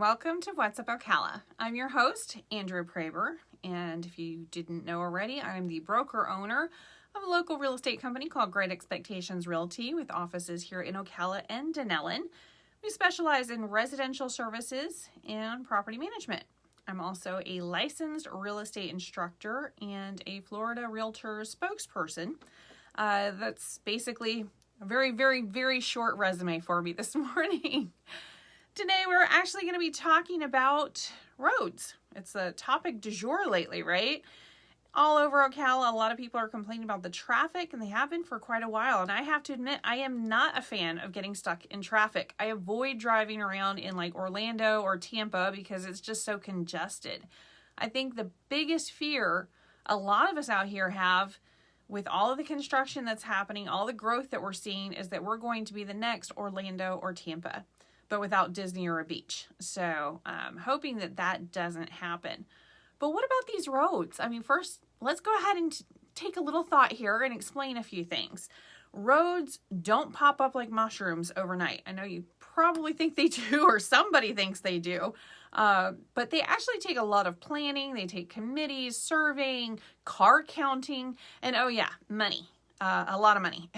welcome to What's Up Ocala. I'm your host, Andrew Praber, and if you didn't know already, I'm the broker-owner of a local real estate company called GER.ExpectMore Realty with offices here in Ocala and Denellen. We specialize in residential services and property management. I'm also a licensed real estate instructor and a Florida Realtor spokesperson. That's basically a very short resume for me this morning. Today we're actually going to be talking about roads. It's a topic du jour lately, right? All over Ocala, a lot of people are complaining about the traffic, and they have been for quite a while. And I have to admit, I am not a fan of getting stuck in traffic. I avoid driving around in like Orlando or Tampa because it's just so congested. I think the biggest fear a lot of us out here have with all of the construction that's happening, all the growth that we're seeing, is that we're going to be the next Orlando or Tampa, but without Disney or a beach. So I'm hoping that that doesn't happen. But what about these roads? I mean, first, let's go ahead and take a little thought here and explain a few things. Roads don't pop up like mushrooms overnight. I know you probably think they do, or somebody thinks they do, but they actually take a lot of planning. They take committees, surveying, car counting, and oh yeah, money, a lot of money.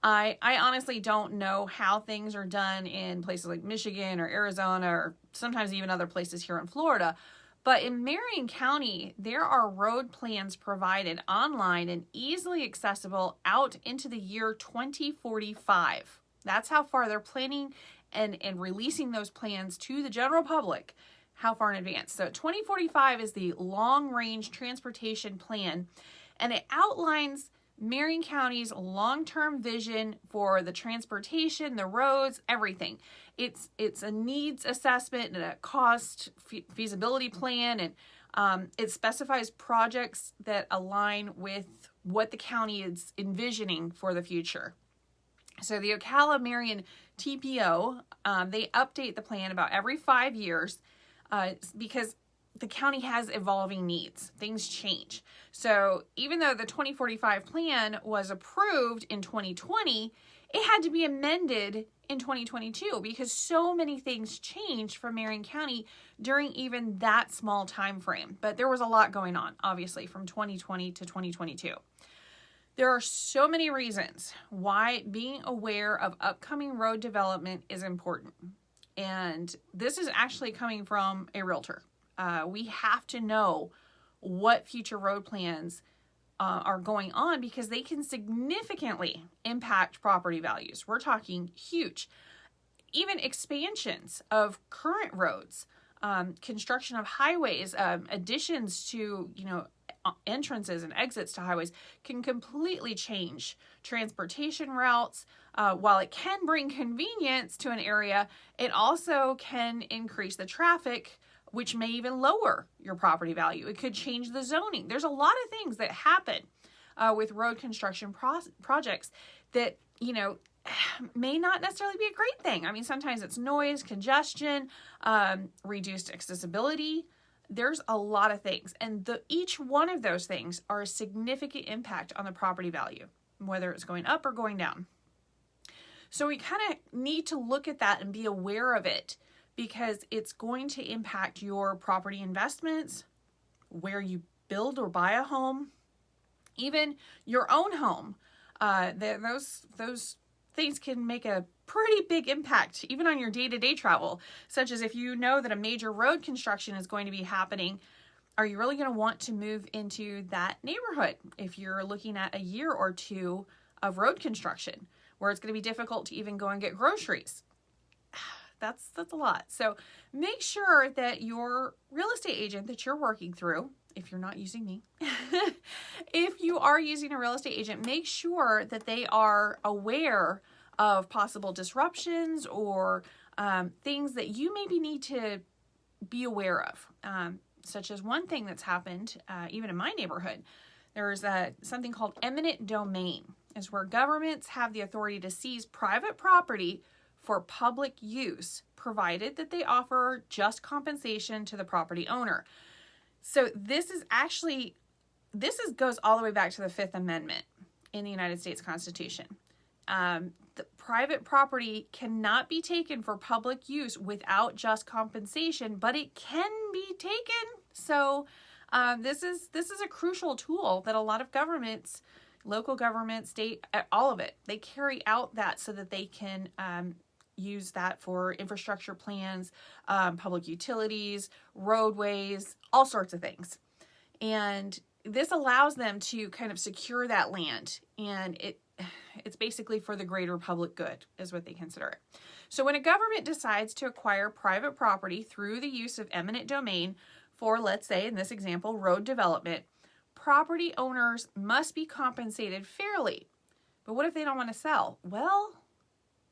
I honestly don't know how things are done in places like Michigan or Arizona or sometimes even other places here in Florida. But in Marion County, there are road plans provided online and easily accessible out into the year 2045. That's how far they're planning and releasing those plans to the general public, how far in advance. So 2045 is the long-range transportation plan, and it outlines Marion County's long-term vision for the transportation, the roads, everything. It's a needs assessment and a cost feasibility plan, and it specifies projects that align with what the county is envisioning for the future. So the Ocala Marion TPO, they update the plan about every 5 years because the county has evolving needs. Things change. So even though the 2045 plan was approved in 2020, it had to be amended in 2022 because so many things changed for Marion County during even that small time frame. But there was a lot going on, obviously, from 2020 to 2022. There are so many reasons why being aware of upcoming road development is important. And this is actually coming from a realtor. We have to know what future road plans are going on because they can significantly impact property values. We're talking huge. Even expansions of current roads, construction of highways, additions to, entrances and exits to highways can completely change transportation routes. While it can bring convenience to an area, it also can increase the traffic, which may even lower your property value. It could change the zoning. There's a lot of things that happen with road construction projects that, may not necessarily be a great thing. I mean, sometimes it's noise, congestion, reduced accessibility. There's a lot of things. And each one of those things are a significant impact on the property value, whether it's going up or going down. So we kind of need to look at that and be aware of it, because it's going to impact your property investments, where you build or buy a home, even your own home. Those things can make a pretty big impact even on your day-to-day travel, such as if you know that a major road construction is going to be happening, are you really going to want to move into that neighborhood if you're looking at a year or two of road construction where it's going to be difficult to even go and get groceries? That's a lot. So make sure that your real estate agent that you're working through, if you're not using me, if you are using a real estate agent, make sure that they are aware of possible disruptions or things that you maybe need to be aware of. Such as one thing that's happened, even in my neighborhood, there's something called eminent domain. Is where governments have the authority to seize private property for public use, provided that they offer just compensation to the property owner. So this goes all the way back to the Fifth Amendment in the United States Constitution. the private property cannot be taken for public use without just compensation, but it can be taken. So this is a crucial tool that a lot of governments, local government, state, all of it, they carry out that so that they can use that for infrastructure plans, public utilities, roadways, all sorts of things. And this allows them to kind of secure that land, and it's basically for the greater public good is what they consider it. So when a government decides to acquire private property through the use of eminent domain for, let's say in this example, road development, property owners must be compensated fairly. But what if they don't want to sell? Well,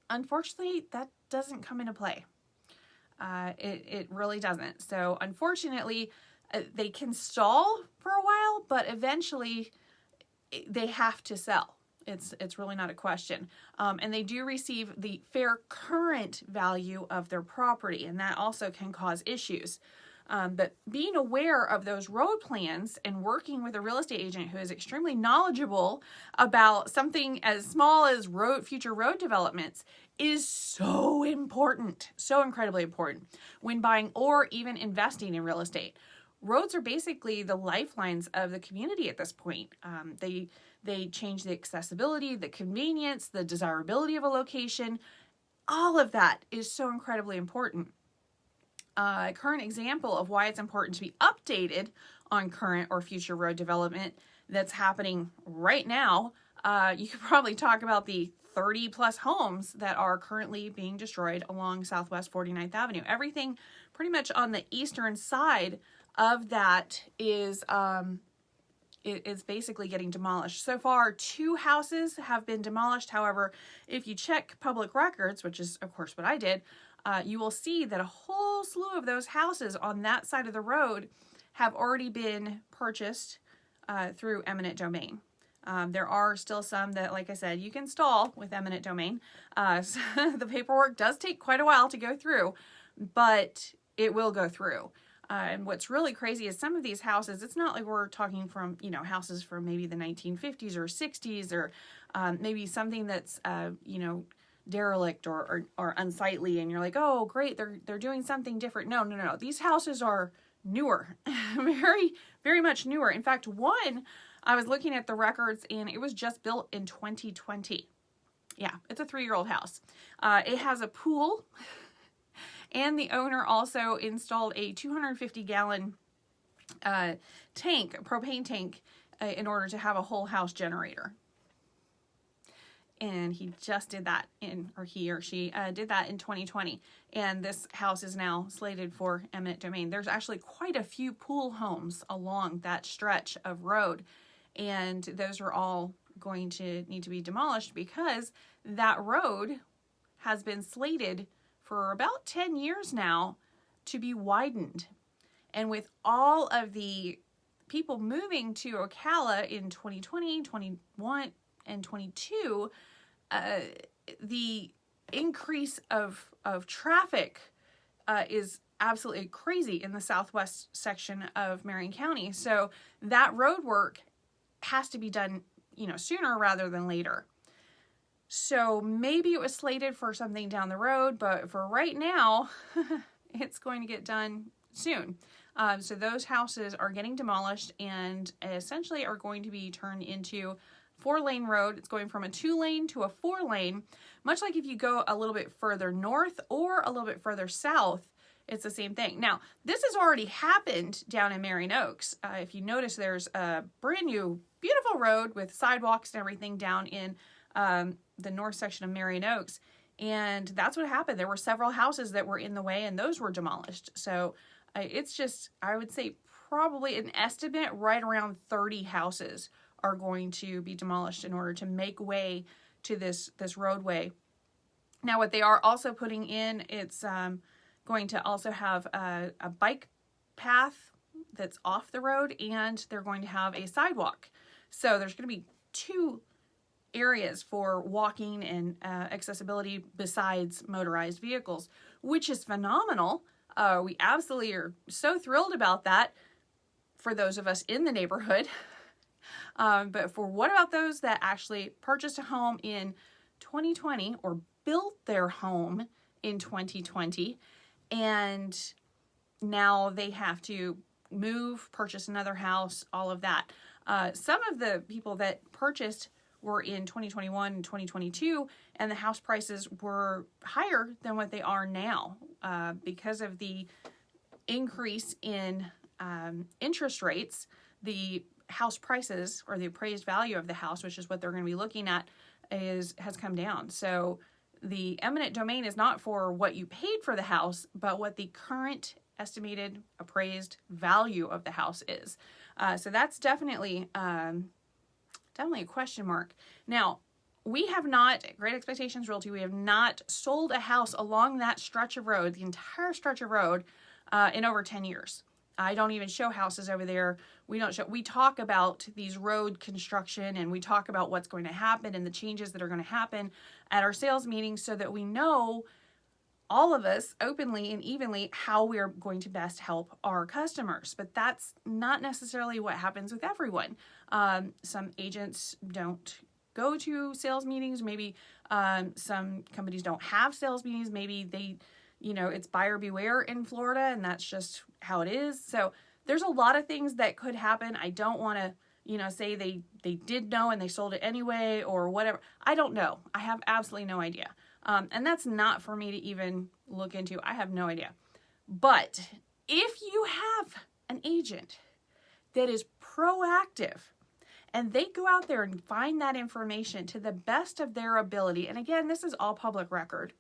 unfortunately, that doesn't come into play. It really doesn't. So unfortunately, they can stall for a while, but eventually they have to sell. It's really not a question. And they do receive the fair current value of their property, and that also can cause issues. But being aware of those road plans and working with a real estate agent who is extremely knowledgeable about something as small as future road developments is so important, so incredibly important when buying or even investing in real estate. Roads are basically the lifelines of the community at this point. They change the accessibility, the convenience, the desirability of a location. All of that is so incredibly important. A current example of why it's important to be updated on current or future road development that's happening right now, you could probably talk about the 30 plus homes that are currently being destroyed along Southwest 49th Avenue. Everything pretty much on the eastern side of that is basically getting demolished. So far, 2 houses have been demolished. However, if you check public records, which is of course what I did, you will see that a whole slew of those houses on that side of the road have already been purchased through eminent domain. There are still some that, like I said, you can stall with eminent domain. So the paperwork does take quite a while to go through, but it will go through. And what's really crazy is some of these houses, it's not like we're talking from, houses from maybe the 1950s or 60s or maybe something that's, derelict or unsightly, and you're like, oh, great, they're doing something different. No. These houses are newer, very, very much newer. In fact, one, I was looking at the records and it was just built in 2020. Yeah, it's a 3-year-old house. It has a pool. And the owner also installed a 250-gallon propane tank, in order to have a whole house generator. And he just did that he or she did that in 2020. And this house is now slated for eminent domain. There's actually quite a few pool homes along that stretch of road. And those are all going to need to be demolished because that road has been slated for about 10 years now to be widened. And with all of the people moving to Ocala in 2020, 21, and 22, the increase of traffic is absolutely crazy in the southwest section of Marion County. So that road work has to be done, sooner rather than later. So maybe it was slated for something down the road, but for right now, it's going to get done soon. So those houses are getting demolished and essentially are going to be turned into 4-lane road. It's going from a 2-lane to a 4-lane, much like if you go a little bit further north or a little bit further south, it's the same thing. Now, this has already happened down in Marion Oaks. If you notice, there's a brand new, beautiful road with sidewalks and everything down in the north section of Marion Oaks. And that's what happened. There were several houses that were in the way and those were demolished. So it's just, I would say probably an estimate right around 30 houses are going to be demolished in order to make way to this roadway. Now, what they are also putting in, it's going to also have a bike path that's off the road, and they're going to have a sidewalk. So there's going to be 2 areas for walking and accessibility besides motorized vehicles, which is phenomenal. We absolutely are so thrilled about that for those of us in the neighborhood. But for what about those that actually purchased a home in 2020 or built their home in 2020, and now they have to move, purchase another house, all of that. Some of the people that purchased were in 2021 and 2022, and the house prices were higher than what they are now because of the increase in interest rates. The house prices, or the appraised value of the house, which is what they're going to be looking at, has come down. So the eminent domain is not for what you paid for the house, but what the current estimated appraised value of the house is. So that's definitely a question mark. Now, we have not, at Great Expectations Realty, we have not sold a house along that stretch of road, the entire stretch of road, in over 10 years. I don't even show houses over there. We talk about these road construction, and we talk about what's going to happen and the changes that are going to happen at our sales meetings, so that we know, all of us, openly and evenly, how we're going to best help our customers. But that's not necessarily what happens with everyone. Some agents don't go to sales meetings. Maybe some companies don't have sales meetings. Maybe they, it's buyer beware in Florida, and that's just how it is. So there's a lot of things that could happen. I don't want to, say they did know and they sold it anyway or whatever. I don't know. I have absolutely no idea. And that's not for me to even look into. I have no idea. But if you have an agent that is proactive and they go out there and find that information to the best of their ability, and again, this is all public record,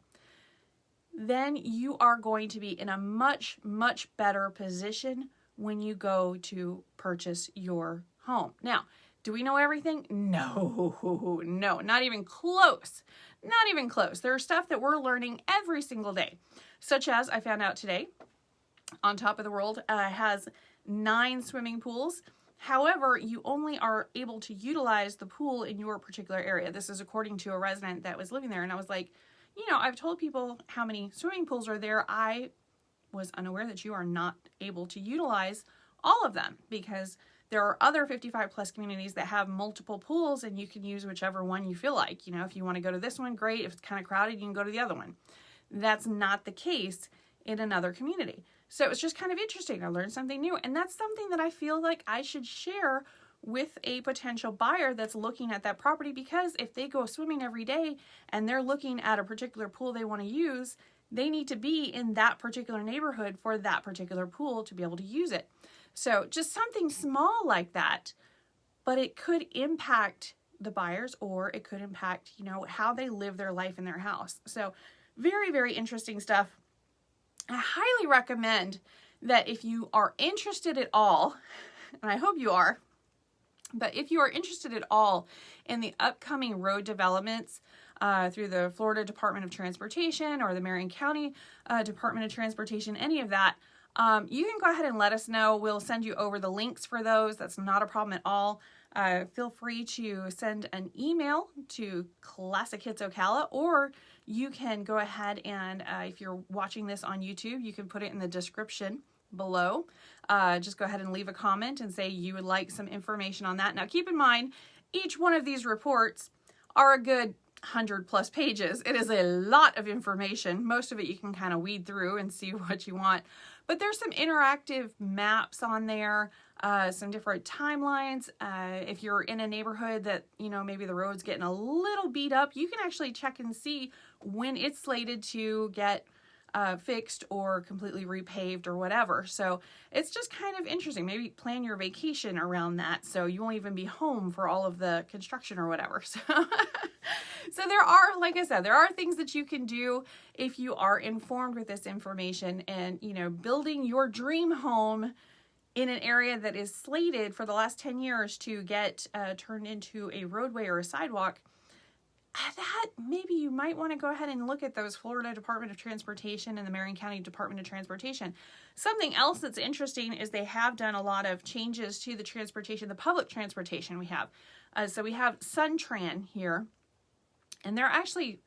then you are going to be in a much, much better position when you go to purchase your home. Now, do we know everything? No, not even close. Not even close. There's stuff that we're learning every single day, such as I found out today, On Top of the World has 9 swimming pools. However, you only are able to utilize the pool in your particular area. This is according to a resident that was living there. And I was like, I've told people how many swimming pools are there. I was unaware that you are not able to utilize all of them, because there are other 55 plus communities that have multiple pools, and you can use whichever one you feel like. If you want to go to this one, great. If it's kind of crowded, you can go to the other one. That's not the case in another community. So it was just kind of interesting. I learned something new, and that's something that I feel like I should share with a potential buyer that's looking at that property, because if they go swimming every day and they're looking at a particular pool they want to use, they need to be in that particular neighborhood for that particular pool to be able to use it. So just something small like that, but it could impact the buyers, or it could impact, how they live their life in their house. So very, very interesting stuff. I highly recommend that if you are interested at all, and I hope you are, but if you are interested at all in the upcoming road developments through the Florida Department of Transportation or the Marion County Department of Transportation, any of that, you can go ahead and let us know. We'll send you over the links for those. That's not a problem at all. Feel free to send an email to Classic Hits Ocala, or you can go ahead and, if you're watching this on YouTube, you can put it in the description below. Just go ahead and leave a comment and say you would like some information on that. Now, keep in mind, each one of these reports are a good 100+ pages. It is a lot of information. Most of it you can kind of weed through and see what you want. But there's some interactive maps on there, some different timelines. If you're in a neighborhood that, maybe the road's getting a little beat up, you can actually check and see when it's slated to get fixed or completely repaved or whatever. So it's just kind of interesting. Maybe plan your vacation around that, so you won't even be home for all of the construction or whatever. So there are, like I said, there are things that you can do if you are informed with this information, and building your dream home in an area that is slated for the last 10 years to get turned into a roadway or a sidewalk. That maybe you might want to go ahead and look at those Florida Department of Transportation and the Marion County Department of Transportation. Something else that's interesting is they have done a lot of changes to the transportation, the public transportation we have. So we have SunTran here, and they're actually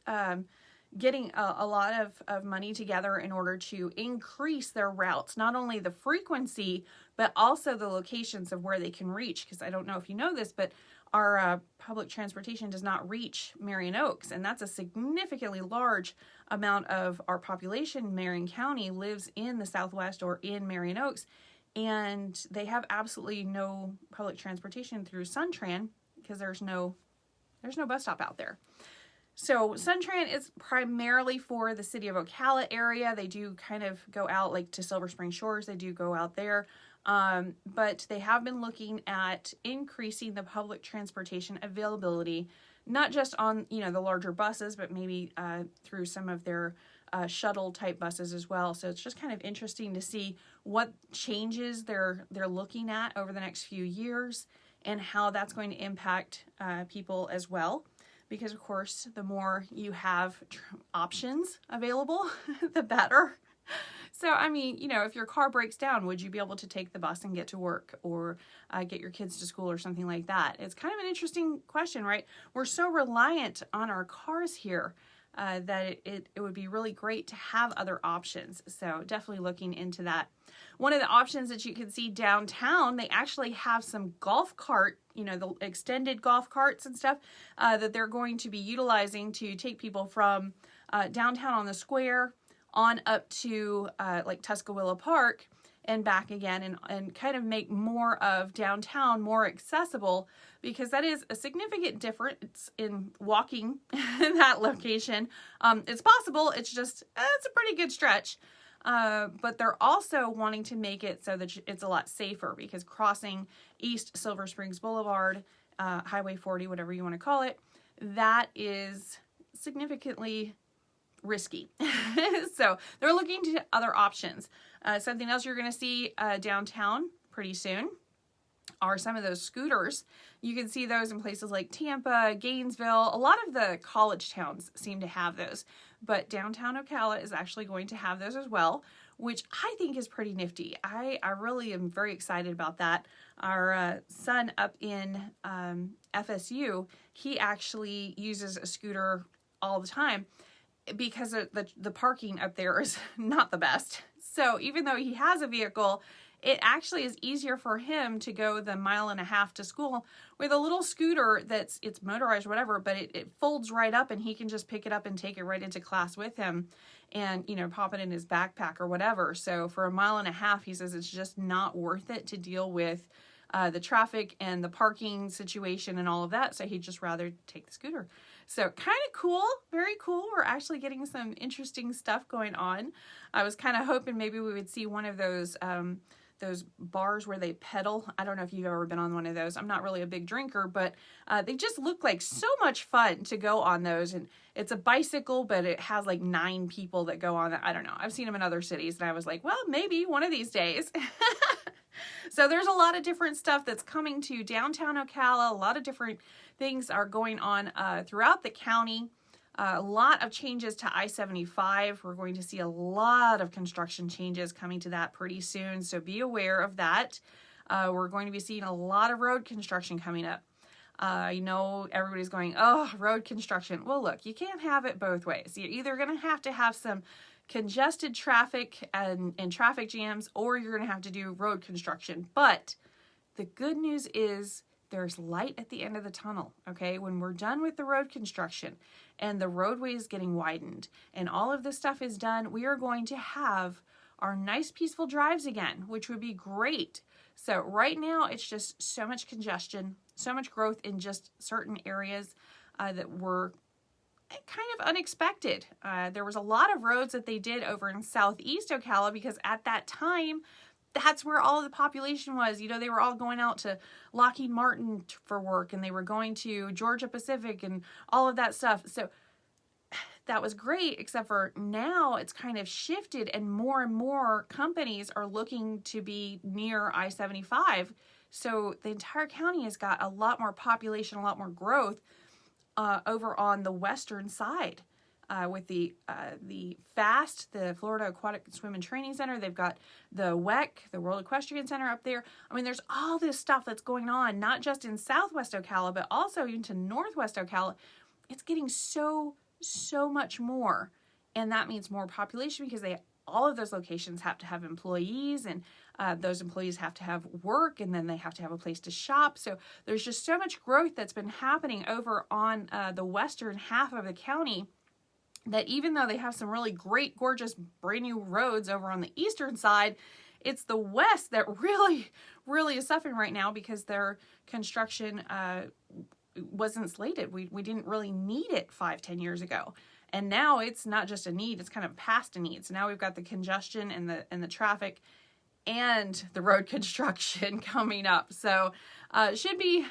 getting a lot of money together in order to increase their routes, not only the frequency, but also the locations of where they can reach. Because I don't know if you know this, but our public transportation does not reach Marion Oaks, and that's a significantly large amount of our population in Marion County lives in the Southwest or in Marion Oaks, and they have absolutely no public transportation through SunTran because there's no bus stop out there. So SunTran is primarily for the city of Ocala area. They do kind of go out like to Silver Spring Shores. They do go out there. But they have been looking at increasing the public transportation availability, not just on, the larger buses, but maybe through some of their shuttle type buses as well. So it's just kind of interesting to see what changes they're looking at over the next few years and how that's going to impact people as well. Because, of course, the more you have options available, the better. So, I mean, if your car breaks down, would you be able to take the bus and get to work or get your kids to school or something like that? It's kind of an interesting question, right? We're so reliant on our cars here that it would be really great to have other options. So definitely looking into that. One of the options that you can see downtown, they actually have some golf cart, the extended golf carts and stuff that they're going to be utilizing to take people from downtown on the square on up to like Tuscaloosa Park and back again, and kind of make more of downtown more accessible, because that is a significant difference in walking that location. It's possible, it's a pretty good stretch. But they're also wanting to make it so that it's a lot safer, because crossing East Silver Springs Boulevard, Highway 40, whatever you want to call it, that is significantly risky. So they're looking to other options. Something else you're going to see downtown pretty soon are some of those scooters. You can see those in places like Tampa, Gainesville. A lot of the college towns seem to have those, but downtown Ocala is actually going to have those as well, which I think is pretty nifty. I really am very excited about that. Our son up in FSU, he actually uses a scooter all the time because the parking up there is not the best. So even though he has a vehicle, it actually is easier for him to go the 1.5 miles to school with a little scooter it's motorized or whatever, but it folds right up and he can just pick it up and take it right into class with him and, pop it in his backpack or whatever. So for 1.5 miles, he says it's just not worth it to deal with the traffic and the parking situation and all of that. So he'd just rather take the scooter. So kind of cool, very cool. We're actually getting some interesting stuff going on. I was kind of hoping maybe we would see one of those bars where they pedal. I don't know if you've ever been on one of those. I'm not really a big drinker, but they just look like so much fun to go on those. And it's a bicycle, but it has like 9 people that go on that. I don't know. I've seen them in other cities and I was like, well, maybe one of these days. So there's a lot of different stuff that's coming to downtown Ocala. A lot of different things are going on throughout the county. A lot of changes to I-75. We're going to see a lot of construction changes coming to that pretty soon, so be aware of that. We're going to be seeing a lot of road construction coming up. I know everybody's going, oh, road construction. Well, look, you can't have it both ways. You're either going to have some congested traffic and traffic jams, or you're going to have to do road construction. But the good news is there's light at the end of the tunnel, okay? When we're done with the road construction and the roadway is getting widened and all of this stuff is done, we are going to have our nice peaceful drives again, which would be great. So right now it's just so much congestion, so much growth in just certain areas that were kind of unexpected. There was a lot of roads that they did over in Southeast Ocala because at that time, that's where all of the population was. They were all going out to Lockheed Martin for work, and they were going to Georgia Pacific and all of that stuff. So that was great, except for now it's kind of shifted and more companies are looking to be near I-75. So the entire county has got a lot more population, a lot more growth over on the western side. With the FAST, the Florida Aquatic Swim and Training Center. They've got the WEC, the World Equestrian Center up there. I mean, there's all this stuff that's going on, not just in Southwest Ocala, but also into Northwest Ocala. It's getting so so much more. And that means more population because all of those locations have to have employees, and those employees have to have work, and then they have to have a place to shop. So there's just so much growth that's been happening over on the western half of the county, that even though they have some really great, gorgeous, brand new roads over on the eastern side, it's the west that really, really is suffering right now because their construction wasn't slated. We didn't really need it 5-10 years ago. And now it's not just a need, it's kind of past a need. So now we've got the congestion and the traffic and the road construction coming up. So should be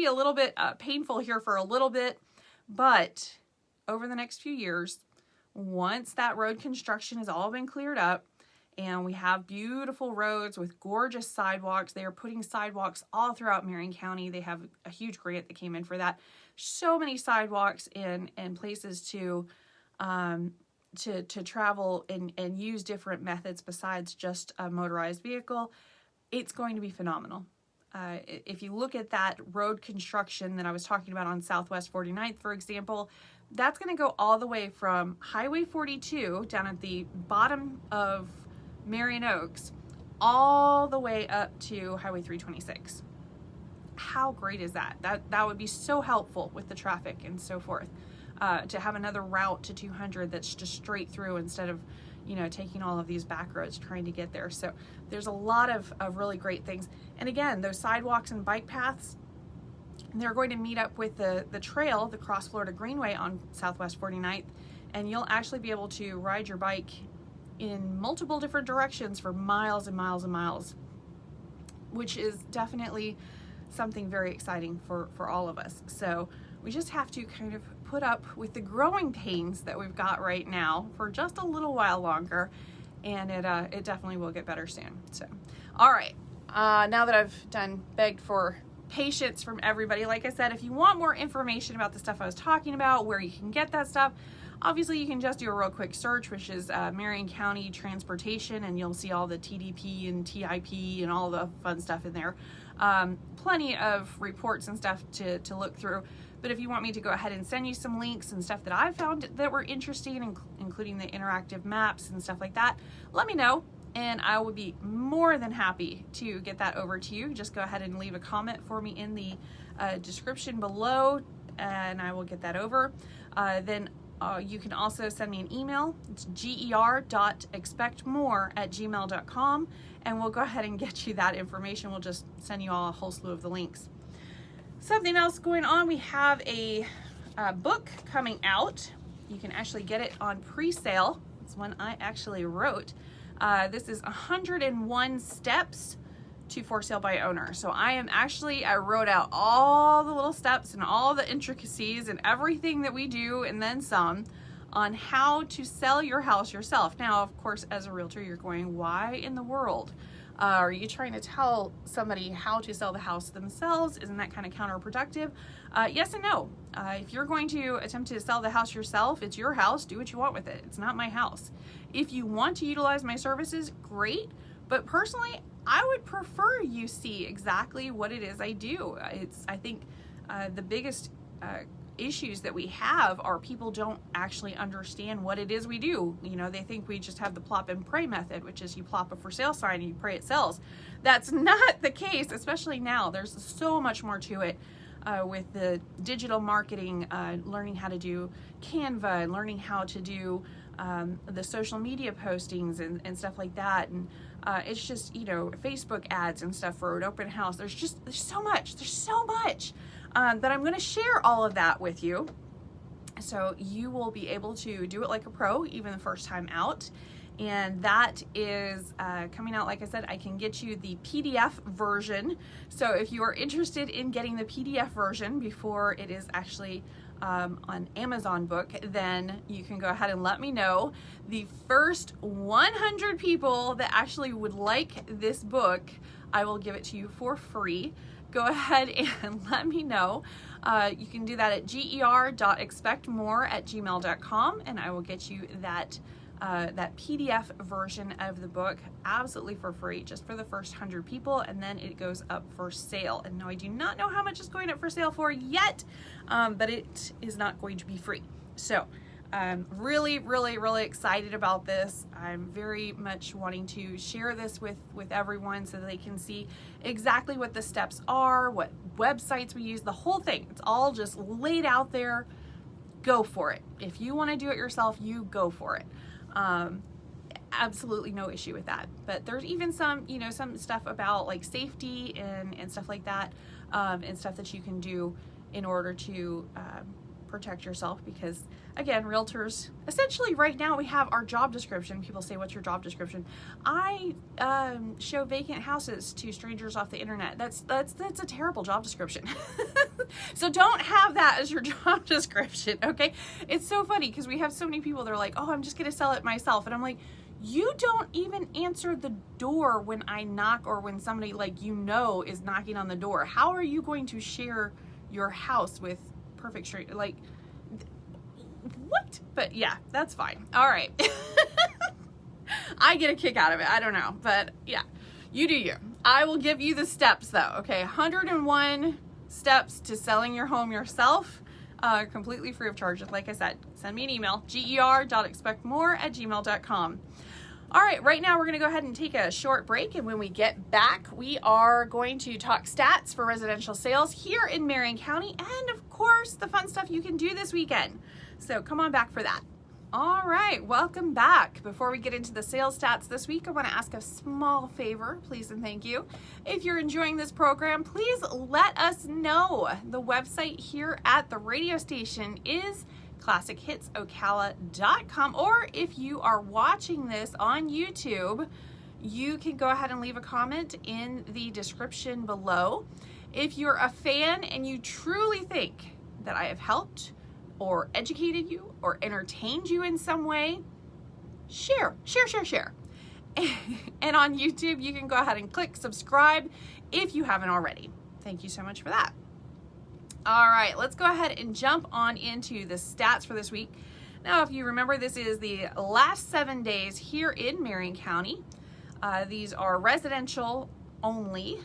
a little bit painful here for a little bit, but over the next few years, once that road construction has all been cleared up and we have beautiful roads with gorgeous sidewalks, they are putting sidewalks all throughout Marion County. They have a huge grant that came in for that. So many sidewalks and places to travel and use different methods besides just a motorized vehicle. It's going to be phenomenal. If you look at that road construction that I was talking about on Southwest 49th, for example, that's going to go all the way from Highway 42 down at the bottom of Marion Oaks all the way up to Highway 326. How great is that? That would be so helpful with the traffic and so forth, to have another route to 200 that's just straight through instead of, taking all of these back roads trying to get there. So there's a lot of really great things. And again, those sidewalks and bike paths, they're going to meet up with the trail, the Cross Florida Greenway on Southwest 49th, and you'll actually be able to ride your bike in multiple different directions for miles and miles and miles, which is definitely something very exciting for all of us. So we just have to kind of put up with the growing pains that we've got right now for just a little while longer, and it definitely will get better soon. So, all right, now that I've begged for patience from everybody, like I said, if you want more information about the stuff I was talking about, where you can get that stuff, obviously you can just do a real quick search, which is Marion County Transportation, and you'll see all the TDP and TIP and all the fun stuff in there. Plenty of reports and stuff to look through. But if you want me to go ahead and send you some links and stuff that I found that were interesting, including the interactive maps and stuff like that, let me know, and I would be more than happy to get that over to you. Just go ahead and leave a comment for me in the description below, and I will get that over. Then you can also send me an email. It's GER.ExpectMore@gmail.com, and we'll go ahead and get you that information. We'll just send you all a whole slew of the links. Something else going on, we have a book coming out. You can actually get it on pre-sale. It's one I actually wrote. This is 101 Steps to For Sale by Owner. So I wrote out all the little steps and all the intricacies and everything that we do and then some on how to sell your house yourself. Now, of course, as a realtor, you're going, why in the world are you trying to tell somebody how to sell the house themselves? Isn't that kind of counterproductive? Yes and no. If you're going to attempt to sell the house yourself, it's your house. Do what you want with it. It's not my house. If you want to utilize my services, great. But personally, I would prefer you see exactly what it is I do. I think the biggest issues that we have are people don't actually understand what it is we do. They think we just have the plop and pray method, which is you plop a for sale sign and you pray it sells. That's not the case, especially now. There's so much more to it with the digital marketing, learning how to do Canva and learning how to do the social media postings and stuff like that. And it's just, Facebook ads and stuff for an open house. There's so much that I'm going to share all of that with you. So you will be able to do it like a pro, even the first time out. And that is coming out. Like I said, I can get you the PDF version. So if you are interested in getting the PDF version before it is actually on Amazon Book, then you can go ahead and let me know. The first 100 people that actually would like this book, I will give it to you for free. Go ahead and let me know. You can do that at GER.ExpectMore@gmail.com, and I will get you that PDF version of the book absolutely for free, just for the first 100 people, and then it goes up for sale. And no, I do not know how much it's going up for sale for yet, but it is not going to be free. So I'm really, really, really excited about this. I'm very much wanting to share this with everyone so that they can see exactly what the steps are, what websites we use, the whole thing. It's all just laid out there. Go for it. If you want to do it yourself, you go for it. Absolutely no issue with that. But there's even some, some stuff about like safety and stuff like that, and stuff that you can do in order to protect yourself, because again, realtors, essentially right now we have our job description. People say, what's your job description? I show vacant houses to strangers off the internet. That's a terrible job description. So don't have that as your job description, okay? It's so funny because we have so many people that are like, oh, I'm just gonna sell it myself. And I'm like, you don't even answer the door when I knock, or when somebody is knocking on the door. How are you going to share your house with perfect straight? Like, what? But yeah, that's fine. All right. I get a kick out of it. I don't know, but yeah, you do you. I will give you the steps though. Okay, 101 steps to selling your home yourself, completely free of charge. Like I said, send me an email, GER.ExpectMore@gmail.com. All right, right now we're going to go ahead and take a short break, and when we get back, we are going to talk stats for residential sales here in Marion County, and of course, the fun stuff you can do this weekend. So come on back for that. All right, welcome back. Before we get into the sales stats this week, I want to ask a small favor, please and thank you. If you're enjoying this program, please let us know. The website here at the radio station is classichitsocala.com, or if you are watching this on YouTube, you can go ahead and leave a comment in the description below. If you're a fan and you truly think that I have helped or educated you or entertained you in some way, share. And on YouTube, you can go ahead and click subscribe if you haven't already. Thank you so much for that. All right, let's go ahead and jump on into the stats for this week. Now, if you remember, this is the last 7 days here in Marion County. These are residential only.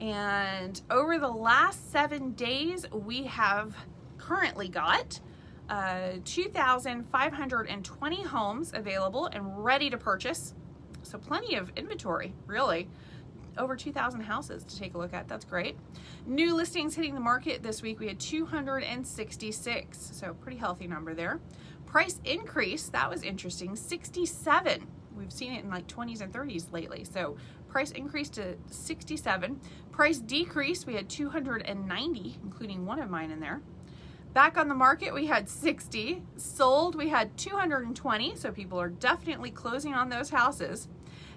And over the last 7 days, we have currently got 2,520 homes available and ready to purchase. So plenty of inventory, really. Over 2,000 houses to take a look at. That's great. New listings hitting the market this week, we had 266. So pretty healthy number there. Price increase, that was interesting, 67. We've seen it in like 20s and 30s lately. So price increase to 67. Price decrease, we had 290, including one of mine in there. Back on the market, we had 60. Sold, we had 220. So people are definitely closing on those houses.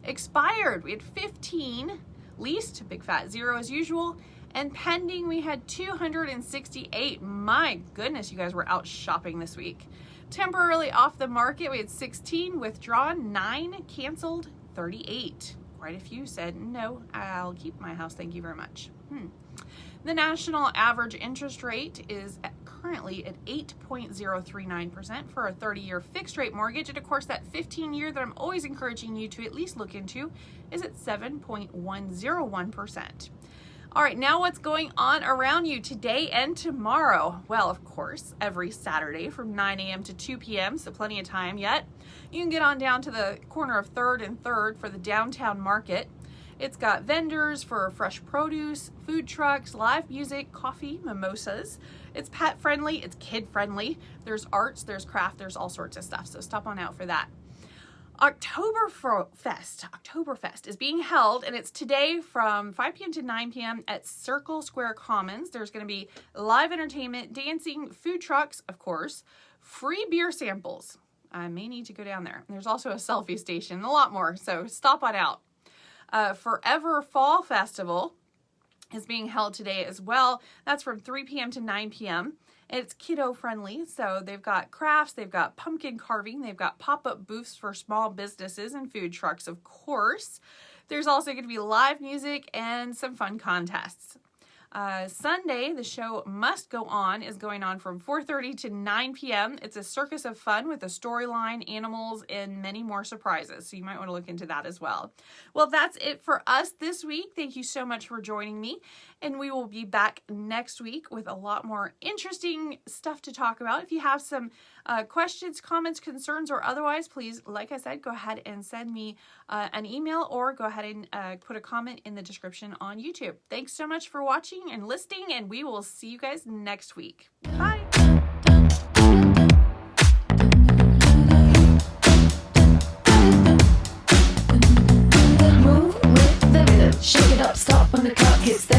Expired, we had 15. Leased, big fat 0 as usual. And pending, we had 268. My goodness, you guys were out shopping this week. Temporarily off the market, we had 16. Withdrawn, 9. Canceled, 38. Quite a few said, no, I'll keep my house, thank you very much. The national average interest rate is currently at 8.039% for a 30-year fixed rate mortgage. And of course, that 15-year that I'm always encouraging you to at least look into is at 7.101%. All right, now what's going on around you today and tomorrow? Well, of course, every Saturday from 9 a.m. to 2 p.m., so plenty of time yet. You can get on down to the corner of 3rd and 3rd for the downtown market. It's got vendors for fresh produce, food trucks, live music, coffee, mimosas. It's pet friendly, it's kid friendly. There's arts, there's craft, there's all sorts of stuff. So stop on out for that. Oktoberfest is being held, and it's today from 5 p.m. to 9 p.m. at Circle Square Commons. There's going to be live entertainment, dancing, food trucks, of course, free beer samples. I may need to go down there. There's also a selfie station and a lot more, so stop on out. Forever Fall Festival is being held today as well. That's from 3 p.m. to 9 p.m. It's kiddo friendly, so they've got crafts, they've got pumpkin carving, they've got pop-up booths for small businesses and food trucks, of course. There's also going to be live music and some fun contests. Sunday, the show Must Go On is going on from 4:30 to 9 p.m. It's a circus of fun with a storyline, animals, and many more surprises. So you might want to look into that as well. Well, that's it for us this week. Thank you so much for joining me. and we will be back next week with a lot more interesting stuff to talk about. If you have some questions, comments, concerns, or otherwise, please, like I said, go ahead and send me an email or go ahead and put a comment in the description on YouTube. Thanks so much for watching and listening, and we will see you guys next week. Bye! Shake it up, stop when the clock hits